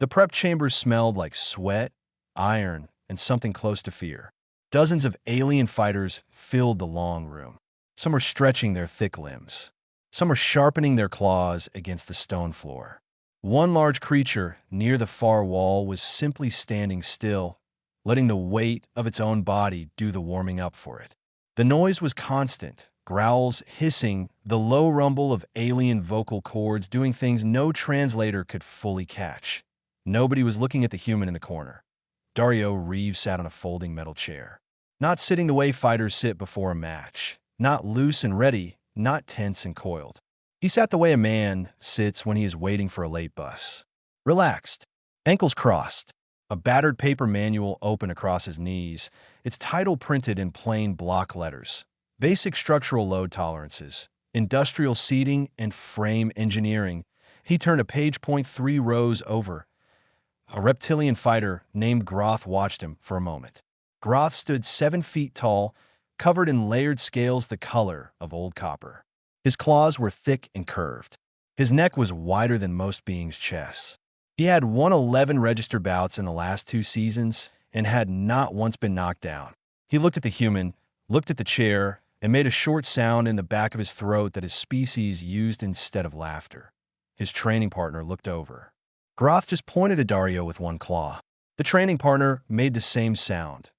The prep chambers smelled like sweat, iron, and something close to fear. Dozens of alien fighters filled the long room. Some were stretching their thick limbs. Some were sharpening their claws against the stone floor. One large creature near the far wall was simply standing still, letting the weight of its own body do the warming up for it. The noise was constant, growls, hissing, the low rumble of alien vocal cords doing things no translator could fully catch. Nobody was looking at the human in the corner. Dario Reeves sat on a folding metal chair. Not sitting the way fighters sit before a match. Not loose and ready, not tense and coiled. He sat the way a man sits when he is waiting for a late bus. Relaxed, ankles crossed, a battered paper manual open across his knees, its title printed in plain block letters. Basic structural load tolerances, industrial seating, and frame engineering. He turned a page point 3 rows over. A reptilian fighter named Groth watched him for a moment. Groth stood 7 feet tall, covered in layered scales the color of old copper. His claws were thick and curved. His neck was wider than most beings' chests. He had won 11 registered bouts in the last 2 seasons and had not once been knocked down. He looked at the human, looked at the chair, and made a short sound in the back of his throat that his species used instead of laughter. His training partner looked over. Groth just pointed at Dario with one claw. The training partner made the same sound.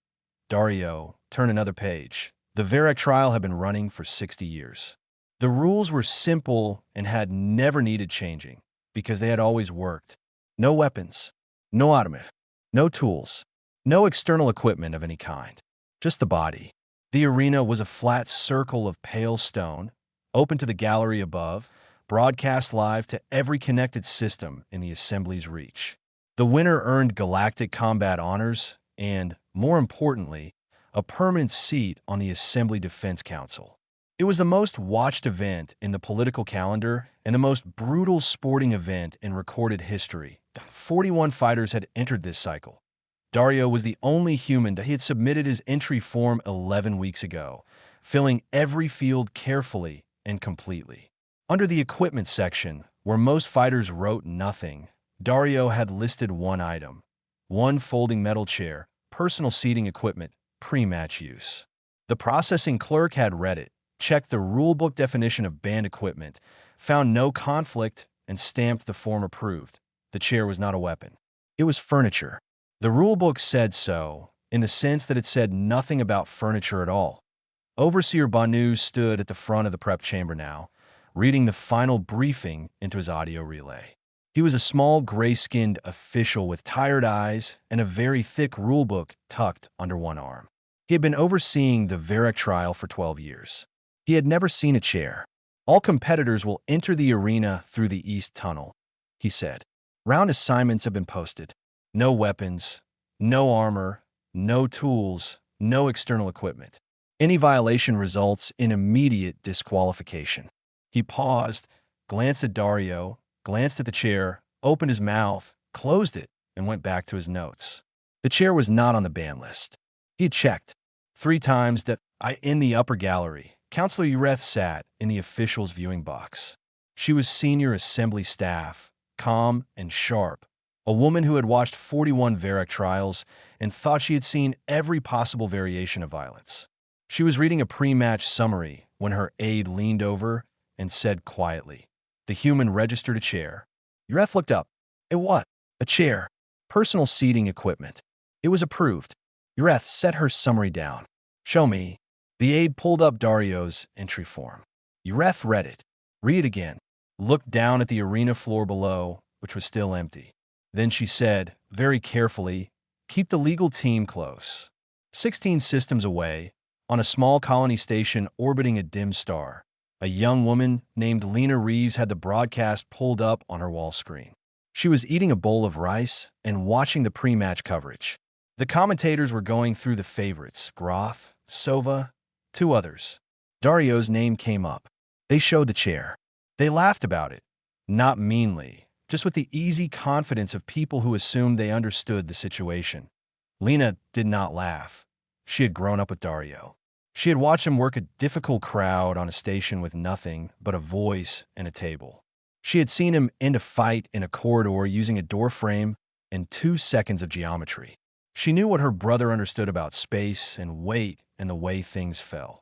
Dario turned another page. The Varrock trial had been running for 60 years. The rules were simple and had never needed changing because they had always worked. No weapons, no automat, no tools, no external equipment of any kind. Just the body. The arena was a flat circle of pale stone, open to the gallery above, broadcast live to every connected system in the assembly's reach. The winner earned galactic combat honors and, more importantly, a permanent seat on the Assembly Defense Council. It was the most watched event in the political calendar and the most brutal sporting event in recorded history. 41 fighters had entered this cycle. Dario was the only human that he had submitted his entry form 11 weeks ago, filling every field carefully and completely. Under the equipment section, where most fighters wrote nothing, Dario had listed one item: one folding metal chair, personal seating equipment, pre-match use. The processing clerk had read it, checked the rulebook definition of banned equipment, found no conflict, and stamped the form approved. The chair was not a weapon. It was furniture. The rulebook said so, in the sense that it said nothing about furniture at all. Overseer Banu stood at the front of the prep chamber now, reading the final briefing into his audio relay. He was a small, gray-skinned official with tired eyes and a very thick rulebook tucked under one arm. He had been overseeing the Varrock trial for 12 years. He had never seen a chair. All competitors will enter the arena through the East Tunnel, he said. Round assignments have been posted. No weapons, no armor, no tools, no external equipment. Any violation results in immediate disqualification. He paused, glanced at Dario, glanced at the chair, opened his mouth, closed it, and went back to his notes. The chair was not on the ban list. He had checked 3 times that in the upper gallery. Counselor Ureth sat in the officials' viewing box. She was senior assembly staff, calm and sharp, a woman who had watched 41 Varrock trials and thought she had seen every possible variation of violence. She was reading a pre-match summary when her aide leaned over and said quietly, "The human registered a chair." Ureth looked up. "A what?" "A chair. Personal seating equipment." It was approved. Ureth set her summary down. "Show me." The aide pulled up Dario's entry form. Ureth read it. "Read it again." Looked down at the arena floor below, which was still empty. Then she said, very carefully, "Keep the legal team close." 16 systems away, on a small colony station orbiting a dim star, a young woman named Lena Reeves had the broadcast pulled up on her wall screen. She was eating a bowl of rice and watching the pre-match coverage. The commentators were going through the favorites, Groth, Sova, 2 others. Dario's name came up. They showed the chair. They laughed about it, not meanly, just with the easy confidence of people who assumed they understood the situation. Lena did not laugh. She had grown up with Dario. She had watched him work a difficult crowd on a station with nothing but a voice and a table. She had seen him end a fight in a corridor using a door frame and 2 seconds of geometry. She knew what her brother understood about space and weight and the way things fell.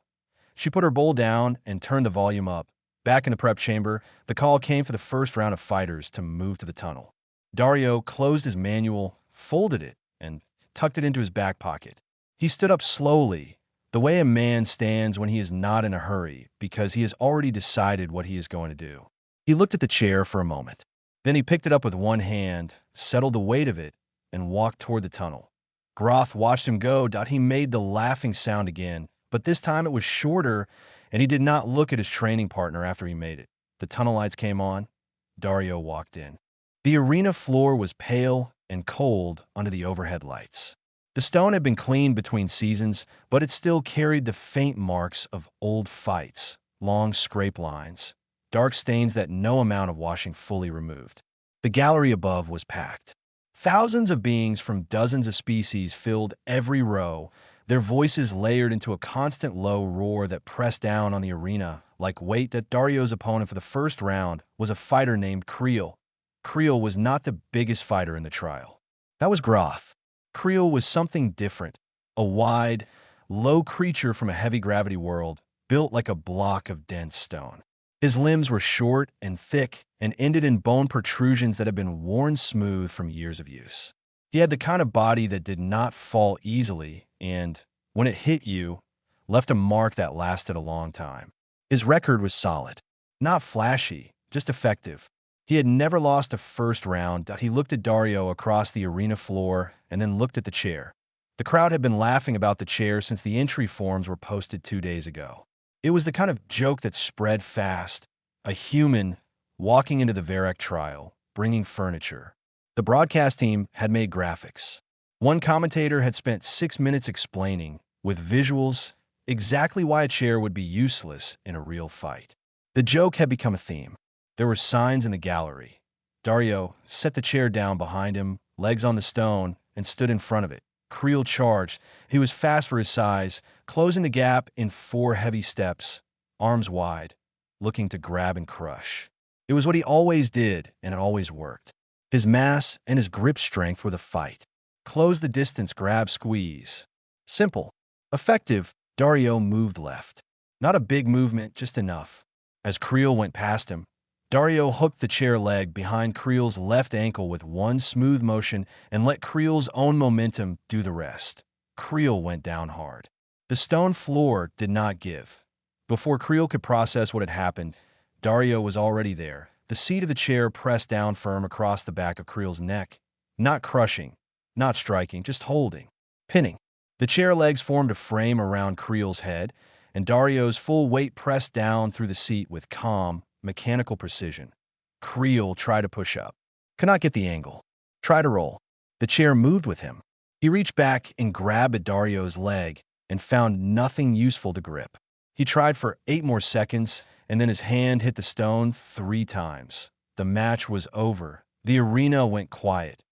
She put her bowl down and turned the volume up. Back in the prep chamber, the call came for the first round of fighters to move to the tunnel. Dario closed his manual, folded it, and tucked it into his back pocket. He stood up slowly, the way a man stands when he is not in a hurry because he has already decided what he is going to do. He looked at the chair for a moment. Then he picked it up with one hand, settled the weight of it, and walked toward the tunnel. Groth watched him go. He made the laughing sound again, but this time it was shorter, and he did not look at his training partner after he made it. The tunnel lights came on. Dario walked in. The arena floor was pale and cold under the overhead lights. The stone had been cleaned between seasons, but it still carried the faint marks of old fights, long scrape lines, dark stains that no amount of washing fully removed. The gallery above was packed. Thousands of beings from dozens of species filled every row, their voices layered into a constant low roar that pressed down on the arena like weight. That Dario's opponent for the first round was a fighter named Creel. Creel was not the biggest fighter in the trial. That was Groth. Creel was something different, a wide, low creature from a heavy gravity world, built like a block of dense stone. His limbs were short and thick and ended in bone protrusions that had been worn smooth from years of use. He had the kind of body that did not fall easily and, when it hit you, left a mark that lasted a long time. His record was solid. Not flashy, just effective. He had never lost a first round. He looked at Dario across the arena floor and then looked at the chair. The crowd had been laughing about the chair since the entry forms were posted 2 days ago. It was the kind of joke that spread fast. A human walking into the Varek trial, bringing furniture. The broadcast team had made graphics. One commentator had spent 6 minutes explaining, with visuals, exactly why a chair would be useless in a real fight. The joke had become a theme. There were signs in the gallery. Dario set the chair down behind him, legs on the stone, and stood in front of it. Creel charged. He was fast for his size, closing the gap in 4 heavy steps, arms wide, looking to grab and crush. It was what he always did, and it always worked. His mass and his grip strength were the fight. Close the distance, grab, squeeze. Simple. Effective. Dario moved left. Not a big movement, just enough. As Creel went past him, Dario hooked the chair leg behind Creel's left ankle with one smooth motion and let Creel's own momentum do the rest. Creel went down hard. The stone floor did not give. Before Creel could process what had happened, Dario was already there, the seat of the chair pressed down firm across the back of Creel's neck. Not crushing, not striking, just holding, pinning. The chair legs formed a frame around Creel's head, and Dario's full weight pressed down through the seat with calm, mechanical precision. Creel tried to push up. Could not get the angle. Tried to roll. The chair moved with him. He reached back and grabbed at Dario's leg and found nothing useful to grip. He tried for 8 more seconds, and then his hand hit the stone 3 times. The match was over. The arena went quiet.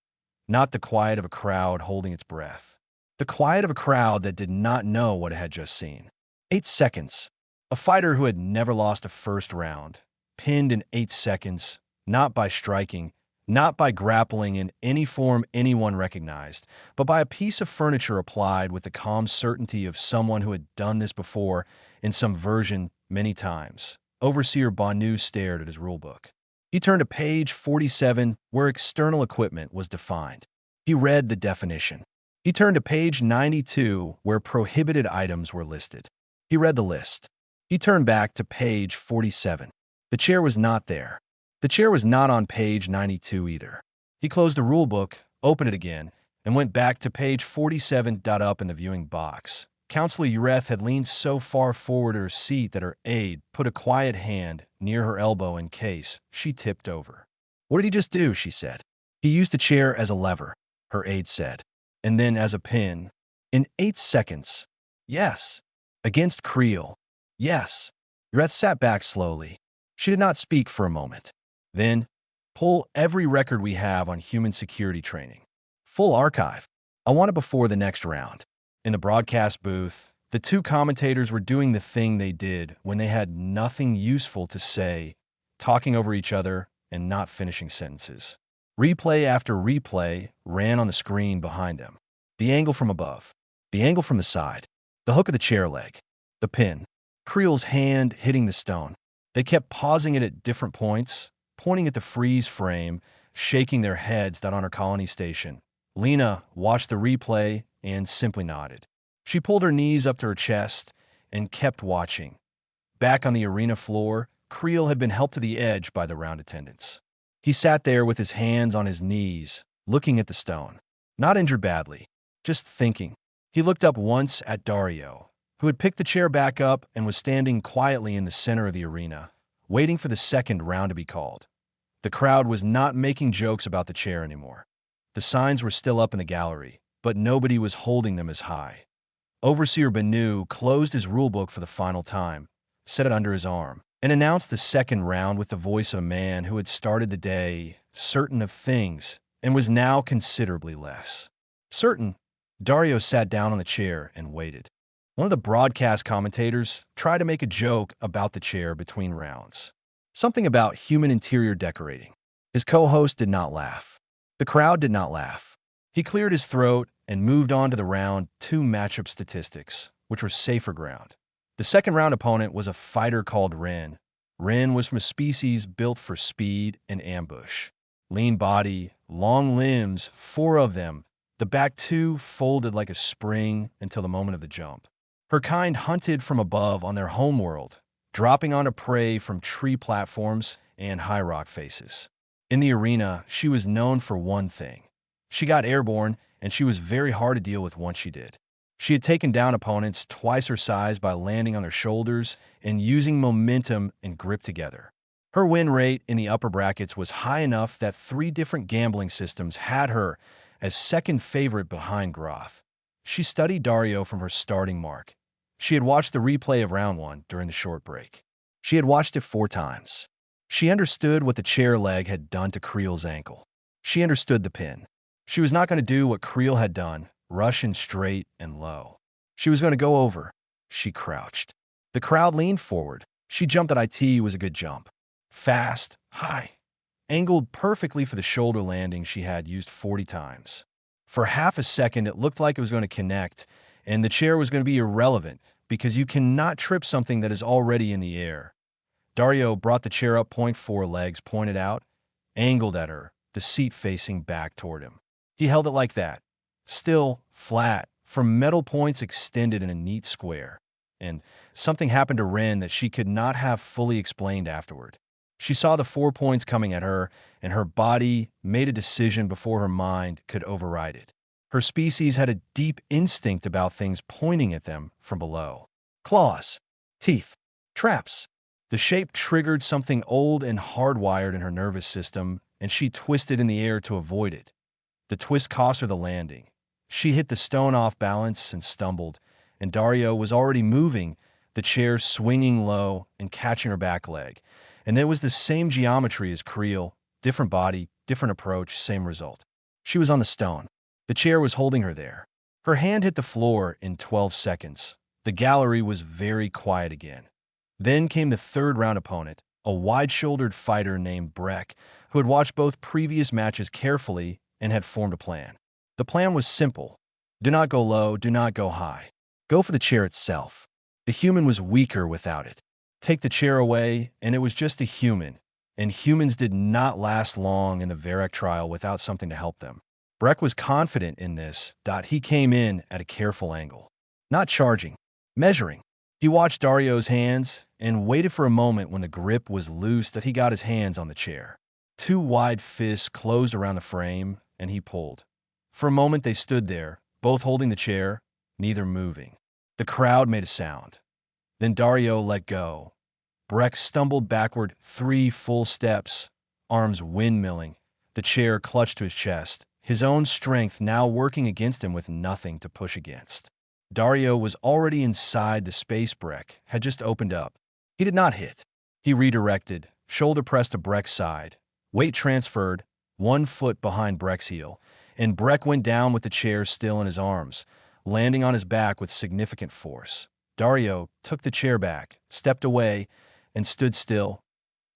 Not the quiet of a crowd holding its breath. The quiet of a crowd that did not know what it had just seen. 8 seconds. A fighter who had never lost a first round. Pinned in 8 seconds, not by striking, not by grappling in any form anyone recognized, but by a piece of furniture applied with the calm certainty of someone who had done this before in some version many times. Overseer Bonu stared at his rulebook. He turned to page 47, where external equipment was defined. He read the definition. He turned to page 92, where prohibited items were listed. He read the list. He turned back to page 47. The chair was not there. The chair was not on page 92 either. He closed the rulebook, opened it again, and went back to page 47. Up in the viewing box. Counselor Ureth had leaned so far forward her seat that her aide put a quiet hand near her elbow in case she tipped over. "What did he just do?" she said. "He used the chair as a lever," her aide said, "and then as a pin. In 8 seconds. Yes. Against Creel. Yes." Ureth sat back slowly. She did not speak for a moment. Then, pull every record we have on human security training. Full archive. I want it before the next round. In the broadcast booth, the 2 commentators were doing the thing they did when they had nothing useful to say, talking over each other and not finishing sentences. Replay after replay ran on the screen behind them. The angle from above, the angle from the side, the hook of the chair leg, the pin, Creel's hand hitting the stone. They kept pausing it at different points, pointing at the freeze frame, shaking their heads that on her colony station. Lena watched the replay and simply nodded. She pulled her knees up to her chest and kept watching. Back on the arena floor, Creel had been helped to the edge by the round attendants. He sat there with his hands on his knees, looking at the stone. Not injured badly, just thinking. He looked up once at Dario, who had picked the chair back up and was standing quietly in the center of the arena, waiting for the second round to be called. The crowd was not making jokes about the chair anymore. The signs were still up in the gallery, but nobody was holding them as high. Overseer Benu closed his rulebook for the final time, set it under his arm, and announced the second round with the voice of a man who had started the day certain of things and was now considerably less certain. Dario sat down on the chair and waited. One of the broadcast commentators tried to make a joke about the chair between rounds. Something about human interior decorating. His co-host did not laugh. The crowd did not laugh. He cleared his throat and moved on to the round 2 matchup statistics, which were safer ground. The second round opponent was a fighter called Ren. Ren was from a species built for speed and ambush. Lean body, long limbs, 4 of them, the back 2 folded like a spring until the moment of the jump. Her kind hunted from above on their homeworld, dropping onto prey from tree platforms and high rock faces. In the arena, she was known for one thing. She got airborne, and she was very hard to deal with once she did. She had taken down opponents twice her size by landing on their shoulders and using momentum and grip together. Her win rate in the upper brackets was high enough that 3 different gambling systems had her as second favorite behind Groth. She studied Dario from her starting mark. She had watched the replay of round 1 during the short break. She had watched it 4 times. She understood what the chair leg had done to Creel's ankle. She understood the pin. She was not going to do what Creel had done, rush in straight and low. She was going to go over. She crouched. The crowd leaned forward. She jumped at IT was a good jump. Fast, high, angled perfectly for the shoulder landing she had used 40 times. For half a second, it looked like it was going to connect, and the chair was going to be irrelevant because you cannot trip something that is already in the air. Dario brought the chair up, 0.4 legs pointed out, angled at her, the seat facing back toward him. He held it like that, still, flat, from metal points extended in a neat square. And something happened to Ren that she could not have fully explained afterward. She saw the 4 points coming at her, and her body made a decision before her mind could override it. Her species had a deep instinct about things pointing at them from below. Claws, teeth, traps. The shape triggered something old and hardwired in her nervous system, and she twisted in the air to avoid it. The twist cost her the landing. She hit the stone off balance and stumbled, and Dario was already moving, the chair swinging low and catching her back leg. And it was the same geometry as Creel, different body, different approach, same result. She was on the stone. The chair was holding her there. Her hand hit the floor in 12 seconds. The gallery was very quiet again. Then came the third round opponent, a wide-shouldered fighter named Breck, who had watched both previous matches carefully and had formed a plan. The plan was simple. Do not go low, do not go high. Go for the chair itself. The human was weaker without it. Take the chair away, and it was just a human, and humans did not last long in the Varrock trial without something to help them. Breck was confident in this. He came in at a careful angle. Not charging, measuring. He watched Dario's hands and waited for a moment when the grip was loose that he got his hands on the chair. 2 wide fists closed around the frame, and he pulled. For a moment they stood there, both holding the chair, neither moving. The crowd made a sound. Then Dario let go. Breck stumbled backward 3 full steps, arms windmilling, the chair clutched to his chest, his own strength now working against him with nothing to push against. Dario was already inside the space. Breck had just opened up. He did not hit. He redirected, shoulder pressed to Breck's side, weight transferred, 1 foot behind Breck's heel, and Breck went down with the chair still in his arms, landing on his back with significant force. Dario took the chair back, stepped away, and stood still.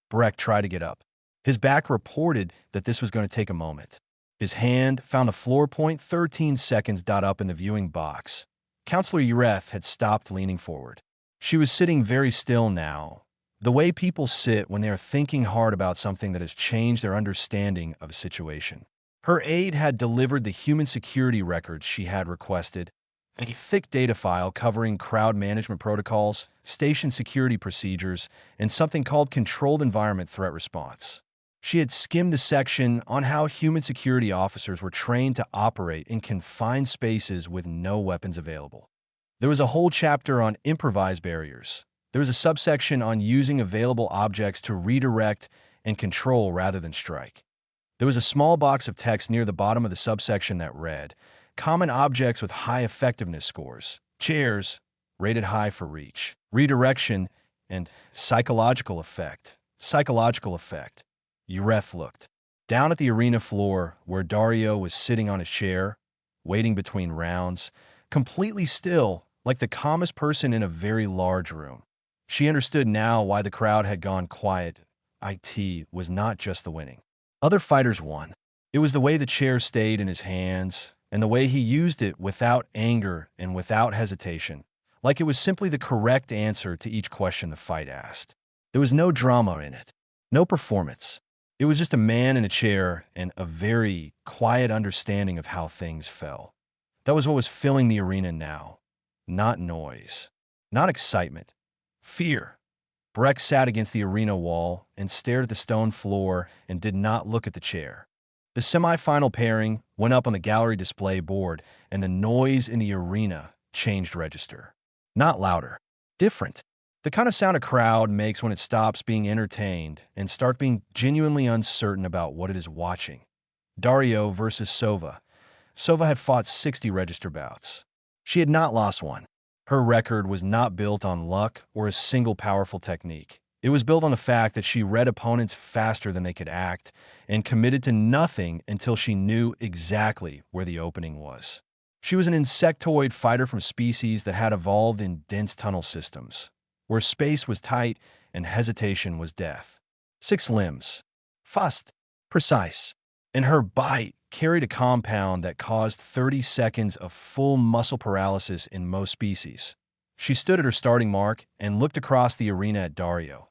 Breck tried to get up. His back reported that this was going to take a moment. His hand found a floor point 13 seconds up in the viewing box. Counselor Ureth had stopped leaning forward. She was sitting very still now, the way people sit when they are thinking hard about something that has changed their understanding of a situation. Her aide had delivered the human security records she had requested, a thick data file covering crowd management protocols, station security procedures, and something called Controlled Environment Threat Response. She had skimmed the section on how human security officers were trained to operate in confined spaces with no weapons available. There was a whole chapter on improvised barriers. There was a subsection on using available objects to redirect and control rather than strike. There was a small box of text near the bottom of the subsection that read, "Common objects with high effectiveness scores, chairs, rated high for reach, redirection, and psychological effect." Psychological effect. Ureth looked down at the arena floor where Dario was sitting on his chair, waiting between rounds, completely still, like the calmest person in a very large room. She understood now why the crowd had gone quiet. It was not just the winning. Other fighters won. It was the way the chair stayed in his hands, and the way he used it without anger and without hesitation, like it was simply the correct answer to each question the fight asked. There was no drama in it, no performance. It was just a man in a chair and a very quiet understanding of how things fell. That was what was filling the arena now. Not noise, not excitement, fear. Breck sat against the arena wall and stared at the stone floor and did not look at the chair. The semi-final pairing went up on the gallery display board, and the noise in the arena changed register. Not louder, different. The kind of sound a crowd makes when it stops being entertained and starts being genuinely uncertain about what it is watching. Dario versus Sova. Sova had fought 60 register bouts. She had not lost one. Her record was not built on luck or a single powerful technique. It was built on the fact that she read opponents faster than they could act and committed to nothing until she knew exactly where the opening was. She was an insectoid fighter from species that had evolved in dense tunnel systems, where space was tight and hesitation was death. 6 limbs, fast, precise, and her bite carried a compound that caused 30 seconds of full muscle paralysis in most species. She stood at her starting mark and looked across the arena at Dario.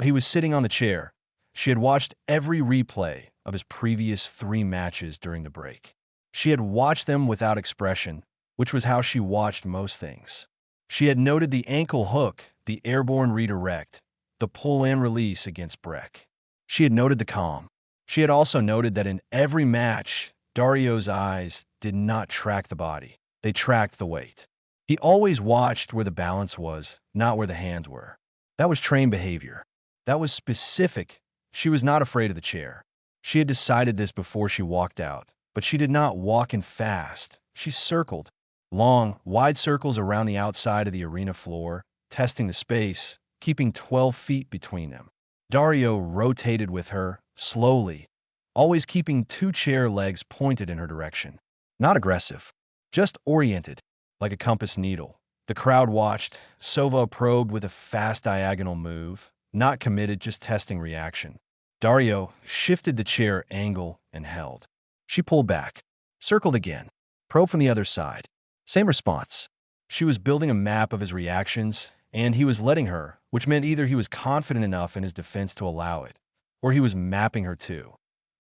He was sitting on the chair. She had watched every replay of his previous 3 matches during the break. She had watched them without expression, which was how she watched most things. She had noted the ankle hook, the airborne redirect, the pull and release against Breck. She had noted the calm. She had also noted that in every match, Dario's eyes did not track the body. They tracked the weight. He always watched where the balance was, not where the hands were. That was trained behavior. That was specific. She was not afraid of the chair. She had decided this before she walked out, but she did not walk in fast. She circled. Long, wide circles around the outside of the arena floor, testing the space, keeping 12 feet between them. Dario rotated with her, slowly, always keeping 2 chair legs pointed in her direction. Not aggressive, just oriented, like a compass needle. The crowd watched. Sova probed with a fast diagonal move, not committed, just testing reaction. Dario shifted the chair angle and held. She pulled back, circled again, probed from the other side. Same response. She was building a map of his reactions, and he was letting her, which meant either he was confident enough in his defense to allow it, or he was mapping her too.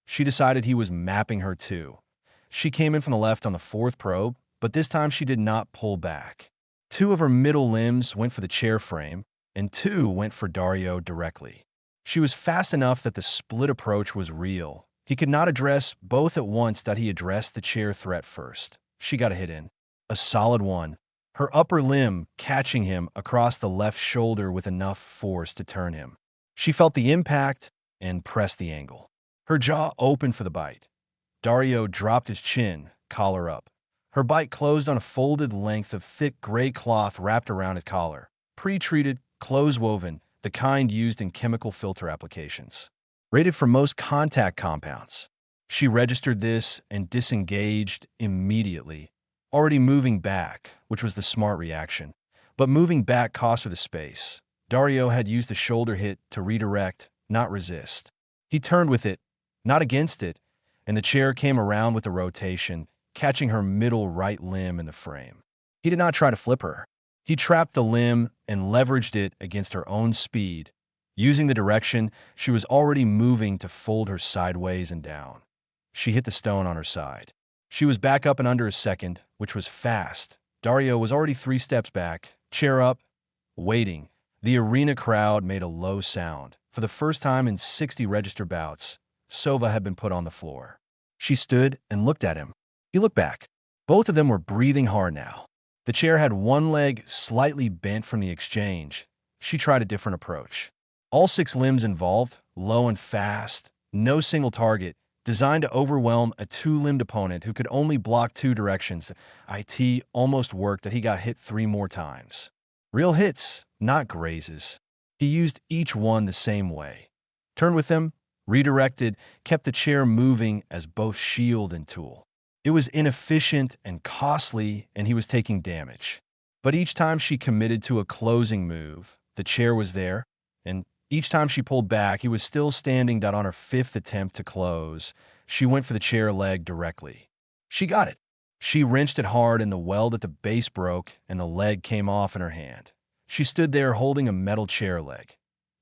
She decided he was mapping her too. She came in from the left on the 4th probe, but this time she did not pull back. 2 of her middle limbs went for the chair frame, and 2 went for Dario directly. She was fast enough that the split approach was real. He could not address both at once, that he addressed the chair threat first. She got a hit in. A solid one. Her upper limb catching him across the left shoulder with enough force to turn him. She felt the impact and pressed the angle. Her jaw opened for the bite. Dario dropped his chin, collar up. Her bite closed on a folded length of thick gray cloth wrapped around his collar. Pre-treated, close-woven, the kind used in chemical filter applications. Rated for most contact compounds. She registered this and disengaged immediately, already moving back, which was the smart reaction. But moving back cost her the space. Dario had used the shoulder hit to redirect, not resist. He turned with it, not against it, and the chair came around with a rotation, catching her middle right limb in the frame. He did not try to flip her. He trapped the limb and leveraged it against her own speed, using the direction she was already moving to fold her sideways and down. She hit the stone on her side. She was back up in under a second, which was fast. Dario was already 3 steps back, chair up, waiting. The arena crowd made a low sound. For the first time in 60 register bouts, Sova had been put on the floor. She stood and looked at him. He looked back. Both of them were breathing hard now. The chair had one leg slightly bent from the exchange. She tried a different approach. All 6 limbs involved, low and fast, no single target, designed to overwhelm a 2-limbed opponent who could only block 2 directions. It almost worked that he got hit 3 more times. Real hits, not grazes. He used each one the same way. Turned with them, redirected, kept the chair moving as both shield and tool. It was inefficient and costly, and he was taking damage. But each time she committed to a closing move, the chair was there, and each time she pulled back, he was still standing. On her 5th attempt to close, she went for the chair leg directly. She got it. She wrenched it hard, and the weld at the base broke, and the leg came off in her hand. She stood there holding a metal chair leg.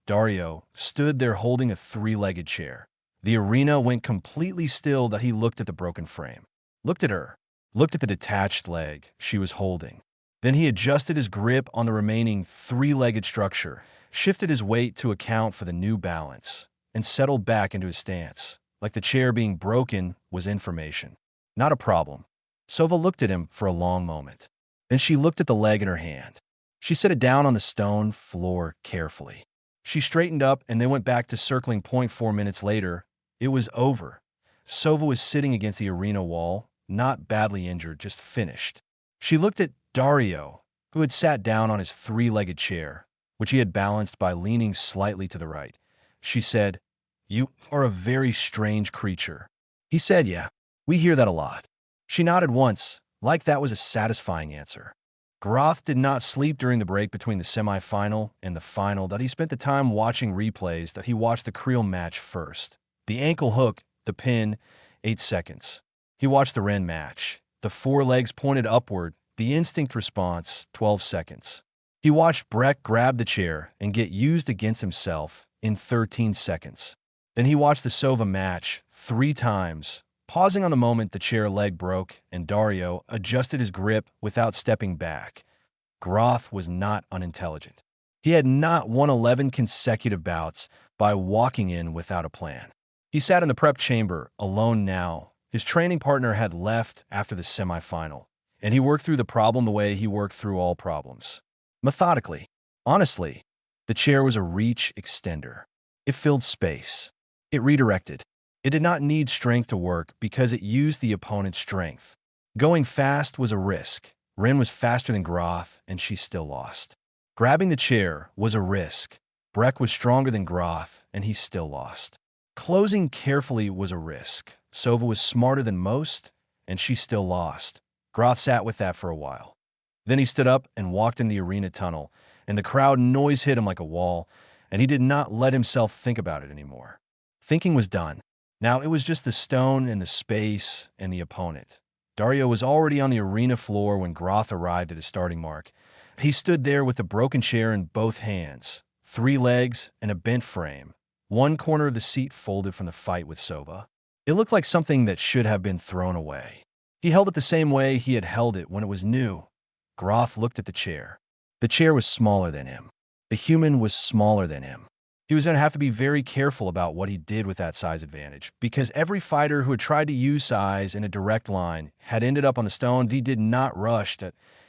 Dario stood there holding a 3-legged chair. The arena went completely still. That he looked at the broken frame, looked at her, looked at the detached leg she was holding. Then he adjusted his grip on the remaining 3-legged structure, shifted his weight to account for the new balance, and settled back into his stance, like the chair being broken was information, not a problem. Sova looked at him for a long moment. Then she looked at the leg in her hand. She set it down on the stone floor carefully. She straightened up, and they went back to circling point. 4 minutes later, it was over. Sova was sitting against the arena wall, not badly injured, just finished. She looked at Dario, who had sat down on his 3-legged chair, which he had balanced by leaning slightly to the right. She said, "You are a very strange creature." He said, "Yeah, we hear that a lot." She nodded once, like that was a satisfying answer. Groth did not sleep during the break between the semi-final and the final. That he spent the time watching replays. That he watched the Creel match first. The ankle hook, the pin, 8 seconds. He watched the Ren match. The 4 legs pointed upward, the instinct response, 12 seconds. He watched Breck grab the chair and get used against himself in 13 seconds. Then he watched the Sova match 3 times, pausing on the moment the chair leg broke and Dario adjusted his grip without stepping back. Groth was not unintelligent. He had not won 11 consecutive bouts by walking in without a plan. He sat in the prep chamber, alone now. His training partner had left after the semifinal, and he worked through the problem the way he worked through all problems. Methodically. Honestly, the chair was a reach extender. It filled space. It redirected. It did not need strength to work because it used the opponent's strength. Going fast was a risk. Ren was faster than Groth, and she still lost. Grabbing the chair was a risk. Breck was stronger than Groth, and he still lost. Closing carefully was a risk. Sova was smarter than most, and she still lost. Groth sat with that for a while. Then he stood up and walked in the arena tunnel, and the crowd noise hit him like a wall, and he did not let himself think about it anymore. Thinking was done. Now it was just the stone and the space and the opponent. Dario was already on the arena floor when Groth arrived at his starting mark. He stood there with a broken chair in both hands, 3 legs and a bent frame. One corner of the seat folded from the fight with Sova. It looked like something that should have been thrown away. He held it the same way he had held it when it was new. Groth looked at the chair. The chair was smaller than him. The human was smaller than him. He was going to have to be very careful about what he did with that size advantage, because every fighter who had tried to use size in a direct line had ended up on the stone. He did not rush.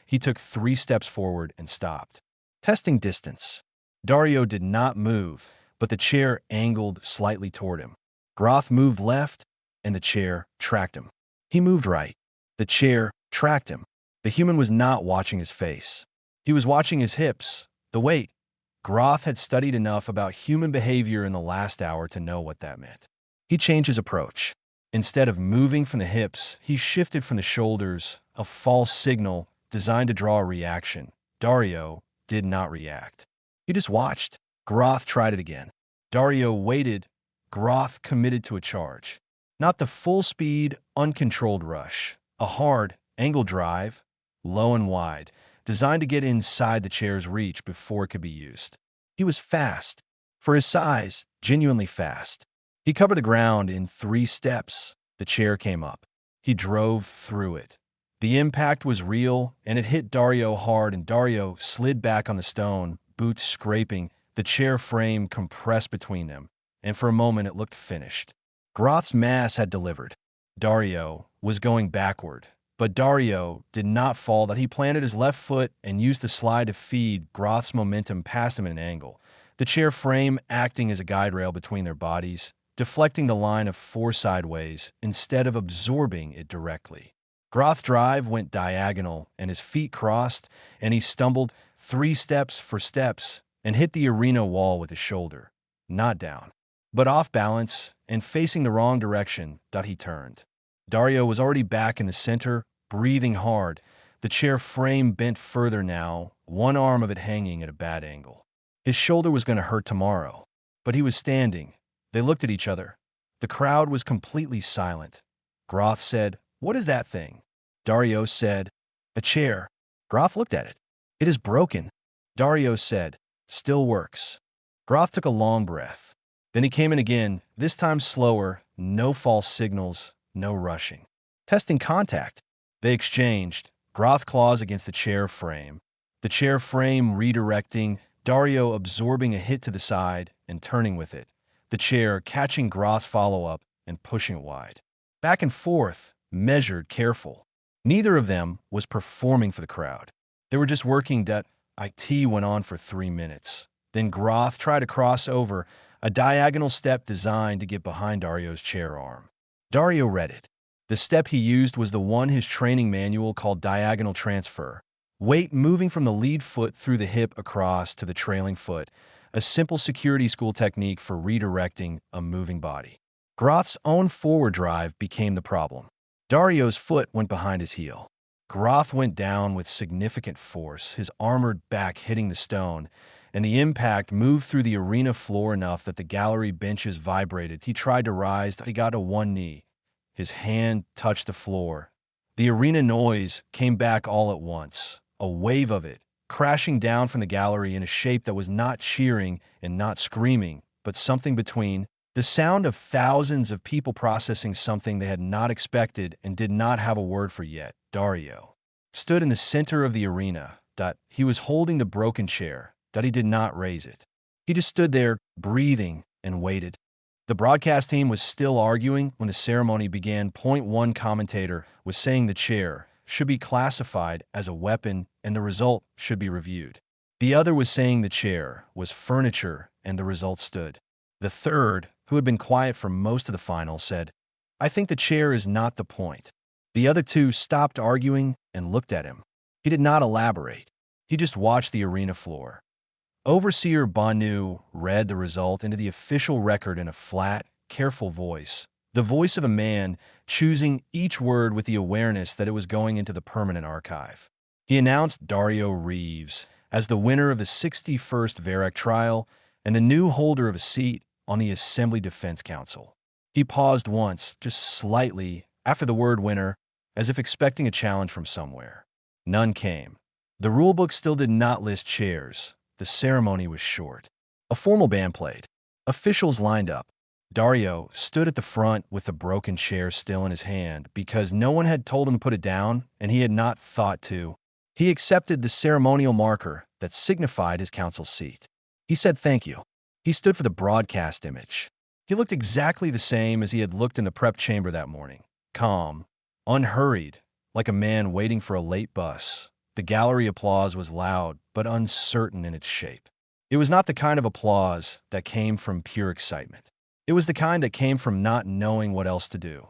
He took 3 steps forward and stopped. Testing distance. Dario did not move, but the chair angled slightly toward him. Groth moved left, and the chair tracked him. He moved right. The chair tracked him. The human was not watching his face. He was watching his hips, the weight. Groth had studied enough about human behavior in the last hour to know what that meant. He changed his approach. Instead of moving from the hips, he shifted from the shoulders, a false signal designed to draw a reaction. Dario did not react. He just watched. Groth tried it again. Dario waited, Groth committed to a charge. Not the full-speed, uncontrolled rush. A hard, angle drive, low and wide, designed to get inside the chair's reach before it could be used. He was fast. For his size, genuinely fast. He covered the ground in 3 steps. The chair came up. He drove through it. The impact was real, and it hit Dario hard, and Dario slid back on the stone, boots scraping. The chair frame compressed between them, and for a moment it looked finished. Groth's mass had delivered. Dario was going backward, but Dario did not fall. That he planted his left foot and used the slide to feed Groth's momentum past him at an angle, the chair frame acting as a guide rail between their bodies, deflecting the line of 4 sideways instead of absorbing it directly. Groth's drive went diagonal, and his feet crossed, and he stumbled 3 steps for steps and hit the arena wall with his shoulder, not down, but off balance and facing the wrong direction. He turned. Dario was already back in the center, breathing hard. The chair frame bent further now, one arm of it hanging at a bad angle. His shoulder was going to hurt tomorrow, but he was standing. They looked at each other. The crowd was completely silent. Groth said, "What is that thing?" Dario said, "A chair." Groth looked at it. "It is broken." Dario said, "Still works." Groth took a long breath. Then he came in again, this time slower, no false signals, no rushing. "Testing contact." They exchanged, Groth claws against the chair frame. The chair frame redirecting, Dario absorbing a hit to the side and turning with it. The chair catching Groth's follow-up and pushing it wide. Back and forth, measured, careful. Neither of them was performing for the crowd. They were just working. It went on for 3 minutes. Then Groth tried to cross over, a diagonal step designed to get behind Dario's chair arm. Dario read it. The step he used was the one his training manual called diagonal transfer. Weight moving from the lead foot through the hip across to the trailing foot, a simple security school technique for redirecting a moving body. Groth's own forward drive became the problem. Dario's foot went behind his heel. Groth went down with significant force, his armored back hitting the stone, and the impact moved through the arena floor enough that the gallery benches vibrated. He tried to rise. He got to one knee. His hand touched the floor. The arena noise came back all at once, a wave of it, crashing down from the gallery in a shape that was not cheering and not screaming, but something between. The sound of thousands of people processing something they had not expected and did not have a word for yet. Dario stood in the center of the arena. He was holding the broken chair. He did not raise it. He just stood there, breathing, and waited. The broadcast team was still arguing when the ceremony began. One commentator was saying the chair should be classified as a weapon and the result should be reviewed. The other was saying the chair was furniture and the result stood. The third, who had been quiet for most of the final, said, "I think the chair is not the point." The other 2 stopped arguing and looked at him. He did not elaborate. He just watched the arena floor. Overseer Banu read the result into the official record in a flat, careful voice, the voice of a man choosing each word with the awareness that it was going into the permanent archive. He announced Dario Reeves as the winner of the 61st Varrock trial and the new holder of a seat on the Assembly Defense Council. He paused once, just slightly, after the word winner, as if expecting a challenge from somewhere. None came. The rulebook still did not list chairs. The ceremony was short. A formal band played. Officials lined up. Dario stood at the front with the broken chair still in his hand because no one had told him to put it down and he had not thought to. He accepted the ceremonial marker that signified his council seat. He said thank you. He stood for the broadcast image. He looked exactly the same as he had looked in the prep chamber that morning. Calm, unhurried, like a man waiting for a late bus. The gallery applause was loud, but uncertain in its shape. It was not the kind of applause that came from pure excitement. It was the kind that came from not knowing what else to do.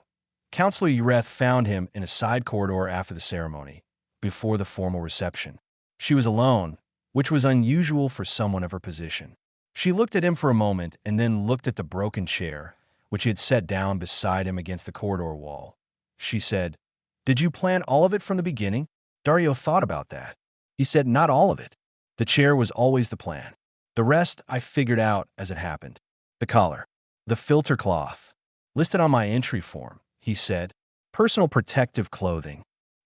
Counselor Ureth found him in a side corridor after the ceremony, before the formal reception. She was alone, which was unusual for someone of her position. She looked at him for a moment and then looked at the broken chair, which he had set down beside him against the corridor wall. She said, "Did you plan all of it from the beginning?" Dario thought about that. He said, "Not all of it. The chair was always the plan. The rest I figured out as it happened." The collar. The filter cloth. Listed on my entry form, he said. Personal protective clothing.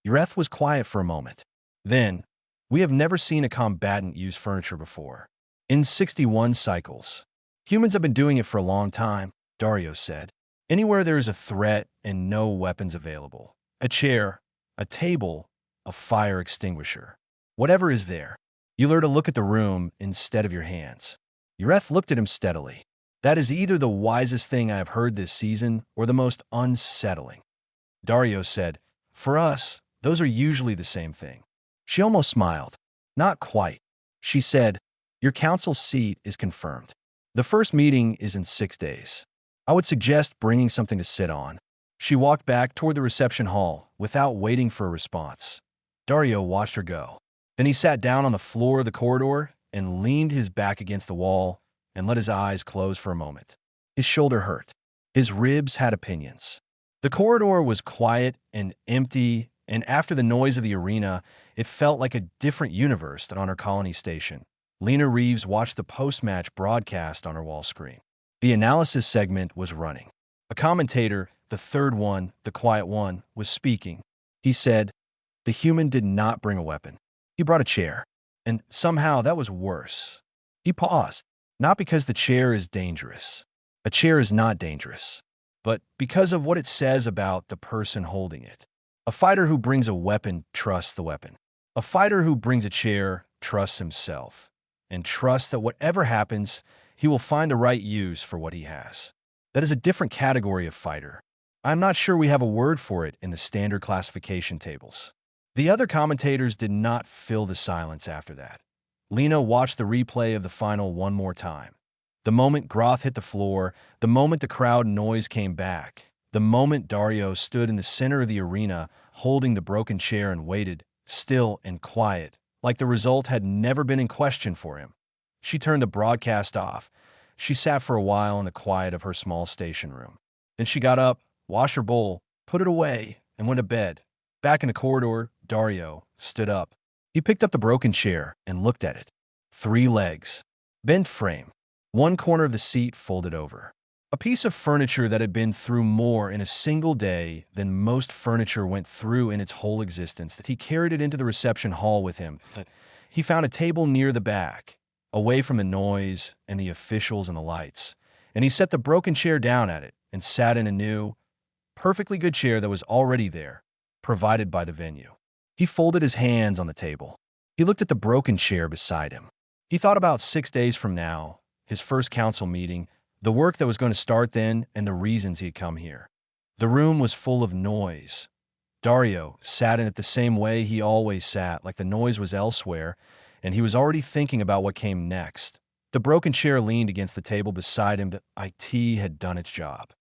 Ureth was quiet for a moment. Then, we have never seen a combatant use furniture before. In 61 cycles. Humans have been doing it for a long time, Dario said. Anywhere there is a threat and no weapons available. A chair, a table, a fire extinguisher. Whatever is there. You learn to look at the room instead of your hands. Ureth looked at him steadily. That is either the wisest thing I have heard this season or the most unsettling. Dario said, for us, those are usually the same thing. She almost smiled. Not quite. She said, your council seat is confirmed. The first meeting is in 6 days. I would suggest bringing something to sit on. She walked back toward the reception hall without waiting for a response. Dario watched her go. Then he sat down on the floor of the corridor and leaned his back against the wall and let his eyes close for a moment. His shoulder hurt. His ribs had opinions. The corridor was quiet and empty, and after the noise of the arena, it felt like a different universe than on her colony station. Lena Reeves watched the post-match broadcast on her wall screen. The analysis segment was running. A commentator, the third one, the quiet one, was speaking. He said, the human did not bring a weapon. He brought a chair. And somehow that was worse. He paused. Not because the chair is dangerous. A chair is not dangerous. But because of what it says about the person holding it. A fighter who brings a weapon trusts the weapon. A fighter who brings a chair trusts himself. And trusts that whatever happens, he will find the right use for what he has. That is a different category of fighter. I'm not sure we have a word for it in the standard classification tables. The other commentators did not fill the silence after that. Lena watched the replay of the final one more time. The moment Groth hit the floor, the moment the crowd noise came back, the moment Dario stood in the center of the arena holding the broken chair and waited, still and quiet, like the result had never been in question for him. She turned the broadcast off. She sat for a while in the quiet of her small station room. Then she got up, washed her bowl, put it away, and went to bed. Back in the corridor, Dario stood up. He picked up the broken chair and looked at it. 3 legs. Bent frame. One corner of the seat folded over. A piece of furniture that had been through more in a single day than most furniture went through in its whole existence. That he carried it into the reception hall with him. He found a table near the back, away from the noise and the officials and the lights. And he set the broken chair down at it and sat in a new, perfectly good chair that was already there, provided by the venue. He folded his hands on the table. He looked at the broken chair beside him. He thought about 6 days from now, his first council meeting, the work that was going to start then, and the reasons he had come here. The room was full of noise. Dario sat in it the same way he always sat, like the noise was elsewhere, and he was already thinking about what came next. The broken chair leaned against the table beside him. IT had done its job.